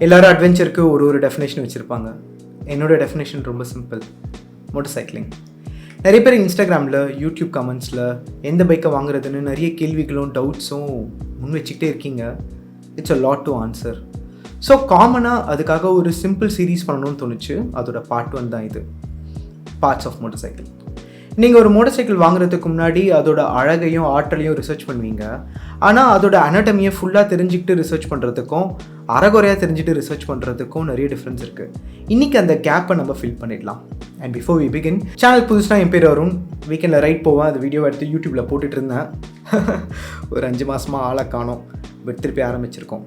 எல்லோரும் அட்வென்ச்சருக்கு ஒரு டெஃபினேஷன் வச்சுருப்பாங்க. என்னோடய டெஃபினேஷன் ரொம்ப சிம்பிள். Motor cycling. நிறைய பேர் இன்ஸ்டாகிராமில், யூடியூப் கமெண்ட்ஸில் எந்த பைக்கை வாங்குறதுன்னு நிறைய கேள்விகளும் டவுட்ஸும் முன் வச்சுக்கிட்டே இருக்கீங்க. It's a lot to answer. So காமனாக அதுக்காக ஒரு சிம்பிள் சீரீஸ் பண்ணணும்னு தோணுச்சு. அதோட பார்ட் 1 தான் இது, பார்ட்ஸ் ஆஃப் மோட்டர் சைக்கிள். நீங்கள் ஒரு மோட்டர் சைக்கிள் வாங்குறதுக்கு முன்னாடி அதோட அழகையும் ஆற்றலையும் ரிசர்ச் பண்ணுவீங்க. ஆனால் அதோட அனாட்டமியை ஃபுல்லாக தெரிஞ்சுக்கிட்டு ரிசர்ச் பண்ணுறதுக்கும் அறகுறையாக தெரிஞ்சுட்டு ரிசர்ச் பண்ணுறதுக்கும் நிறைய டிஃப்ரென்ஸ் இருக்குது. இன்றைக்கி அந்த கேப்பை நம்ம ஃபில் பண்ணிடலாம். And before we begin, channel புதுசுனா என் பேர் அருண். வீக்கெண்டில் ரைட் போவேன். அந்த வீடியோ எடுத்து யூடியூப்பில் போட்டுட்டு இருந்தேன். ஒரு 5 மாதமாக ஆளை காணோம். பட் திருப்பி ஆரம்பிச்சிருக்கோம்.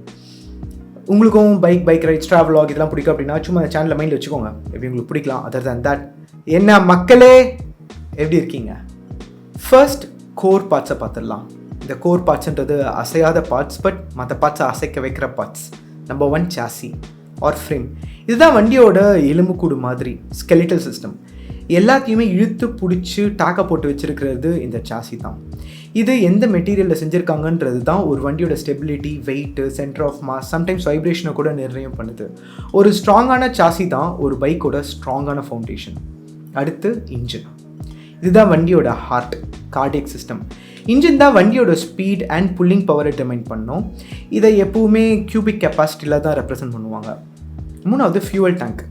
உங்களுக்கும் பைக் ரைட்ஸ், ட்ராவலாக் இதெல்லாம் பிடிக்கும் அப்படின்னா சும்மா அந்த சேனலில் மைண்டில் வச்சுக்கோங்க. எப்படி உங்களுக்கு பிடிக்கலாம். அதர் தேன் தட், என்ன மக்களே எப்படி இருக்கீங்க? ஃபர்ஸ்ட் கோர் பார்ட்ஸை பார்த்துடலாம். இந்த கோர் பார்ட்ஸ்ன்றது அசையாத பார்ட்ஸ், பட் மற்ற பார்ட்ஸை அசைக்க வைக்கிற parts. Number 1 chassis or frame. இதுதான் வண்டியோட எலும்புக்கூடு மாதிரி, ஸ்கெலிட்டல் சிஸ்டம். எல்லாத்தையுமே இழுத்து பிடிச்சி டாக்கை போட்டு வச்சுருக்கிறது இந்த சாசி தான். இது எந்த மெட்டீரியலில் செஞ்சுருக்காங்கன்றது தான் ஒரு வண்டியோட stability, weight, centre of mass, sometimes வைப்ரேஷனை கூட நிர்ணயம் பண்ணுது. ஒரு ஸ்ட்ராங்கான சாசி தான் ஒரு பைக்கோட ஸ்ட்ராங்கான ஃபவுண்டேஷன். அடுத்து இன்ஜின். இதுதான் வண்டியோட ஹார்ட், கார்டியக் சிஸ்டம். இன்ஜின் தான் வண்டியோட ஸ்பீட் அண்ட் புல்லிங் பவரை டிட்டர்மைன் பண்ணோம். இதை எப்பவுமே கியூபிக் கெப்பாசிட்டியில் தான் ரெப்ரசன்ட் பண்ணுவாங்க. 3வது ஃபியூவல் டேங்க்.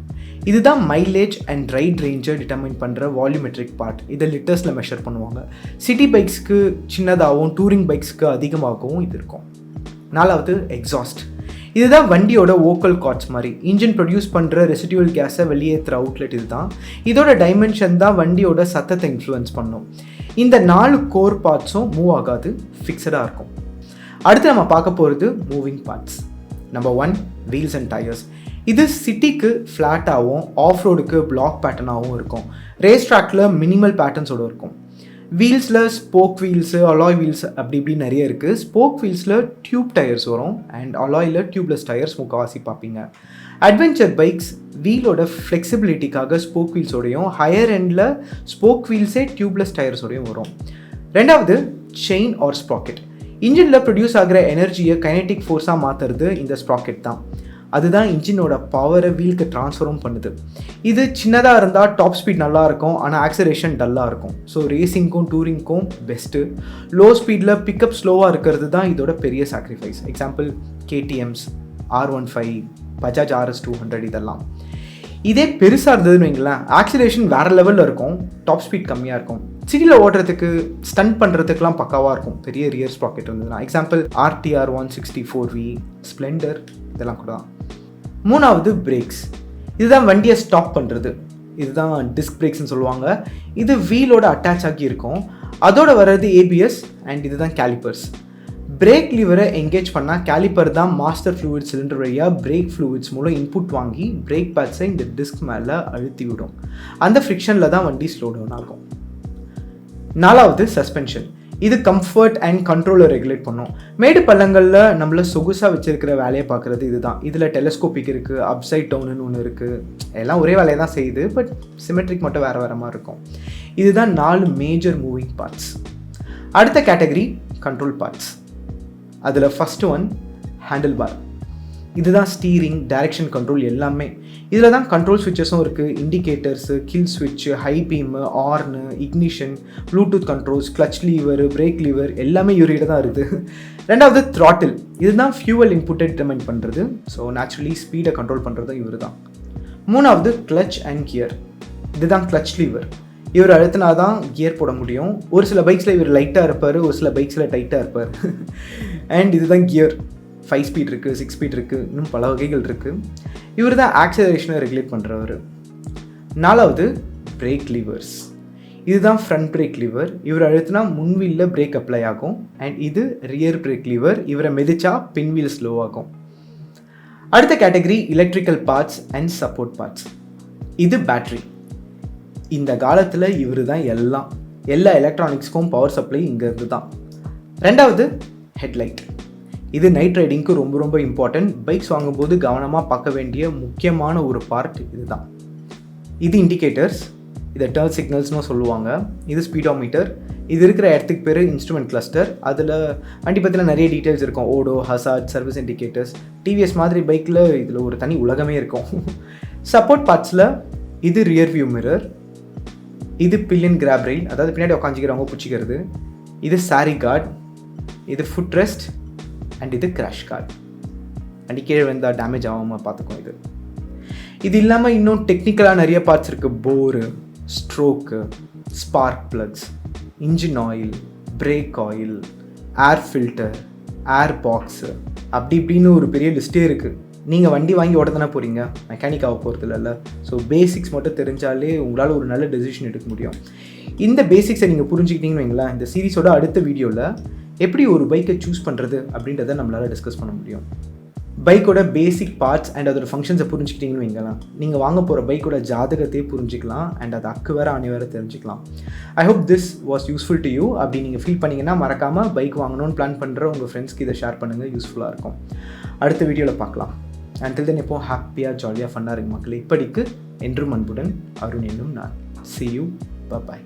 இதுதான் மைலேஜ் அண்ட் ரைட் ரேஞ்சை டிட்டர்மைன் பண்ணுற வால்யூமெட்ரிக் பார்ட். இதை லிட்டர்ஸில் மெஷர் பண்ணுவாங்க. சிட்டி பைக்ஸ்க்கு சின்னதாகவும் டூரிங் பைக்ஸ்க்கு அதிகமாகவும் இது இருக்கும். 4வது எக்ஸாஸ்ட். இதுதான் வண்டியோட வோக்கல் கார்ட்ஸ் மாதிரி. இன்ஜின் ப்ரொடியூஸ் பண்ணுற ரெசிடியூவல் கேஸை வெளியேற்றுற அவுட்லெட் இதுதான். இதோட டைமென்ஷன் தான் வண்டியோட சத்தத்தை இன்ஃப்ளூயன்ஸ் பண்ணும். இந்த 4 கோர் பார்ட்ஸும் மூவ் ஆகாது, ஃபிக்ஸடாக இருக்கும். அடுத்து நம்ம பார்க்க போகிறது moving parts. Number 1 wheels and tyres. இது சிட்டிக்கு ஃப்ளாட்டாகவும் ஆஃப் ரோடுக்கு பிளாக் பேட்டர்னாகவும் இருக்கும். ரேஸ் ட்ராக்கில் மினிமல் பேட்டர்ன்ஸோடு இருக்கும். வீல்ஸில் ஸ்போக் வீல்ஸு, அலாய் வீல்ஸ் அப்படி இப்படி நிறைய இருக்குது. ஸ்போக் வீல்ஸில் டியூப் டயர்ஸ் வரும் அண்ட் அலாயில் டியூப்லெஸ் டயர்ஸ் முக்கால்வாசி பார்ப்பீங்க. அட்வென்ச்சர் பைக்ஸ் வீலோட ஃப்ளெக்சிபிலிட்டிக்காக ஸ்போக் வீல்ஸோடையும், ஹையர் எண்டில் ஸ்போக் வீல்ஸே டியூப்லெஸ் டயர்ஸோடையும் வரும். 2வது செயின் ஆர் ஸ்ப்ராக்கெட். இன்ஜினில் ப்ரொடியூஸ் ஆகிற எனர்ஜியை கைனெட்டிக் ஃபோர்ஸாக மாற்றுறது இந்த ஸ்ப்ராக்கெட் தான். அதுதான் இன்ஜினோட பவரை வீலுக்கு ட்ரான்ஸ்ஃபரும் பண்ணுது. இது சின்னதாக இருந்தால் டாப் ஸ்பீட் நல்லாயிருக்கும், ஆனால் ஆக்சலேஷன் டல்லாக இருக்கும். ஸோ ரேசிங்க்கும் டூரிங்க்கும் பெஸ்ட்டு. லோ ஸ்பீடில் பிக்கப் ஸ்லோவாக இருக்கிறது தான் இதோட பெரிய sacrifice. Example கேடிஎம்ஸ், R15, Bajaj RS200 இதெல்லாம். இதே பெருசாக இருந்ததுன்னு வைங்களேன், ஆக்சிலேஷன் வேறு லெவலில் இருக்கும், டாப் ஸ்பீட் கம்மியாக இருக்கும். சிட்டியில் ஓடுறதுக்கு, ஸ்டண்ட் பண்ணுறதுக்குலாம் பக்காவாக இருக்கும் பெரிய ரியர் ஸ்ப்ராக்கெட் இருந்ததுன்னா. எக்ஸாம்பிள் RTR 164V, ஸ்ப்ளெண்டர் இதெல்லாம் கூட தான். 3வது பிரேக்ஸ். இதுதான் வண்டியை ஸ்டாப் பண்ணுறது. இதுதான் டிஸ்க் பிரேக்ஸ்னு சொல்லுவாங்க. இது வீலோட அட்டாச் ஆகி இருக்கும். அதோட வர்றது ABS அண்ட் இதுதான் கேலிப்பர்ஸ். பிரேக் லிவரை என்கேஜ் பண்ணால் கேலிப்பர் தான் மாஸ்டர் ஃப்ளூயிட் சிலிண்டர் வழியாக பிரேக் ஃப்ளூயிட்ஸ் மூலம் இன்புட் வாங்கி பிரேக் பேட்ஸை இந்த டிஸ்க் மேலே அழுத்தி விடும். அந்த ஃப்ரிக்ஷனில் தான் வண்டி ஸ்லோ டவுன் ஆகும். 4வது சஸ்பென்ஷன். இது கம்ஃபர்ட் அண்ட் கண்ட்ரோலை ரெகுலேட் பண்ணும். மேடு பள்ளங்களில் நம்மளை சொகுசாக வச்சுருக்கிற வேலையை பார்க்குறது இதுதான். இதில் டெலஸ்கோபிக் இருக்குது, அப்சைட் டவுனுன்னு ஒன்று இருக்குது. எல்லாம் ஒரே வேலையை தான் செய்யுது, பட் சிமெட்ரிக் மட்டும் வேறு மாதிரி இருக்கும். இதுதான் 4 மேஜர் மூவிங் பார்ட்ஸ். அடுத்த கேட்டகரி கண்ட்ரோல் பார்ட்ஸ். அதில் ஃபஸ்ட்டு 1 ஹேண்டில் பார். இதுதான் ஸ்டீரிங், டைரக்ஷன் கண்ட்ரோல் எல்லாமே. இதில் தான் கண்ட்ரோல் ஸ்விட்சஸும் இருக்குது. இண்டிகேட்டர்ஸு, கில் ஸ்விட்சு, high beam, horn, ignition, Bluetooth controls, clutch lever, brake lever எல்லாமே இவர்கிட்ட தான் இருக்குது. 2வது த்ராட்டில். இதுதான் ஃபியூவல் இன்புட்டை டிட்டர்மைன் பண்ணுறது. ஸோ நேச்சுரலி ஸ்பீடை கண்ட்ரோல் பண்ணுறது இவர் தான். 3வது கிளச் அண்ட் கியர். இதுதான் கிளச் லீவர். இவர் அழுத்தினா தான் கியர் போட முடியும். ஒரு சில பைக்ஸில் இவர் லைட்டாக இருப்பார், ஒரு சில பைக்ஸில் டைட்டாக இருப்பார். அண்ட் இதுதான் கியர். 5 ஸ்பீட் இருக்குது, 6 ஸ்பீட் இருக்குது, இன்னும் பல வகைகள் இருக்குது. இவர் தான் ஆக்சலரேஷனை ரெகுலேட் பண்ணுறவர். 4வது பிரேக் லீவர்ஸ். இதுதான் ஃப்ரண்ட் பிரேக் லீவர். இவர் அழுத்தினா முன்வீலில் பிரேக் அப்ளை ஆகும். அண்ட் இது ரியர் பிரேக் லீவர். இவரை மிதிச்சா பின்வீல் ஸ்லோ ஆகும். அடுத்த category electrical parts and support parts. இது பேட்ரி. இந்த காலத்தில் இவர் தான் எல்லா எலக்ட்ரானிக்ஸ்க்கும் பவர் சப்ளை இங்கேருந்து தான். 2வது ஹெட்லைட். இது நைட் ரைடிங்க்கு ரொம்ப ரொம்ப இம்பார்ட்டன்ட். பைக்ஸ் வாங்கும்போது கவனமாக பார்க்க வேண்டிய முக்கியமான ஒரு பார்ட் இதுதான். இது இண்டிகேட்டர்ஸ். இதை டர்ன் சிக்னல்ஸ்னு சொல்லுவாங்க. இது ஸ்பீடோமீட்டர். இது இருக்கிற இடத்துக்கு பேர் இன்ஸ்ட்ருமெண்ட் கிளஸ்டர். அதில் வண்டி பற்றின நிறைய டீட்டெயில்ஸ் இருக்கும். ஓடோ, ஹசார்ட், சர்வீஸ் இண்டிகேட்டர்ஸ். டிவிஎஸ் மாதிரி பைக்கில் இதில் ஒரு தனி உலகமே இருக்கும். சப்போர்ட் பார்ட்ஸில் இது ரியர் வியூ மிரர், இது பில்லியன் கிராப் ரெயில், அதாவது பின்னாடி உட்காந்துக்கிறவங்க பிடிச்சிக்கிறது, இது சாரி கார்டு, இது ஃபுட் ரெஸ்ட் அண்ட் இது கிராஷ் கார்டு. வண்டி கீழே வந்தால் டேமேஜ் ஆகாமல் பார்த்துக்கும். இது இல்லாமல் இன்னும் டெக்னிக்கலாக நிறைய பார்ட்ஸ் இருக்குது. Bore, stroke, spark plugs, engine oil, brake oil, air filter, air box, அப்படி இப்படின்னு ஒரு பெரிய லிஸ்ட்டே இருக்குது. நீங்கள் வண்டி வாங்கி ஓடத்தானே போகிறீங்க, மெக்கானிக் ஆக போகிறது இல்லைல்ல. ஸோ பேசிக்ஸ் மட்டும் தெரிஞ்சாலே உங்களால் ஒரு நல்ல டெசிஷன் எடுக்க முடியும். இந்த பேசிக்ஸை நீங்கள் புரிஞ்சுக்கிட்டீங்கன்னு வைங்களேன், இந்த சீரிஸோட அடுத்த வீடியோவில் எப்படி ஒரு பைக்கை சூஸ் பண்ணுறது அப்படின்றத நம்மளால் டிஸ்கஸ் பண்ண முடியும். பைக்கோட பேசிக் பார்ட்ஸ் அண்ட் அதோட ஃபங்க்ஷன்ஸை புரிஞ்சுக்கிட்டீங்கன்னு வைங்களேன், நீங்கள் வாங்க போகிற பைக்கோட ஜாதகத்தையே புரிஞ்சிக்கலாம் அண்ட் அது அக்கு வேறு ஆணி வேறு தெரிஞ்சுக்கலாம். I hope this was useful to you. அப்படி நீங்கள் ஃபீல் பண்ணிங்கன்னா மறக்காமல் பைக் வாங்கணும்னு பிளான் பண்ணுற உங்கள் ஃப்ரெண்ட்ஸ்க்கு இதை ஷேர் பண்ணுங்கள், யூஸ்ஃபுல்லாக இருக்கும். அடுத்த வீடியோவில் பார்க்கலாம். until then எப்போ ஹாப்பியாக ஜாலியாக ஃபன்னாக இருக்கு மக்களே. இப்படிக்கு என்றும் அன்புடன் அருண் என்னும் நான். See you. Bye bye.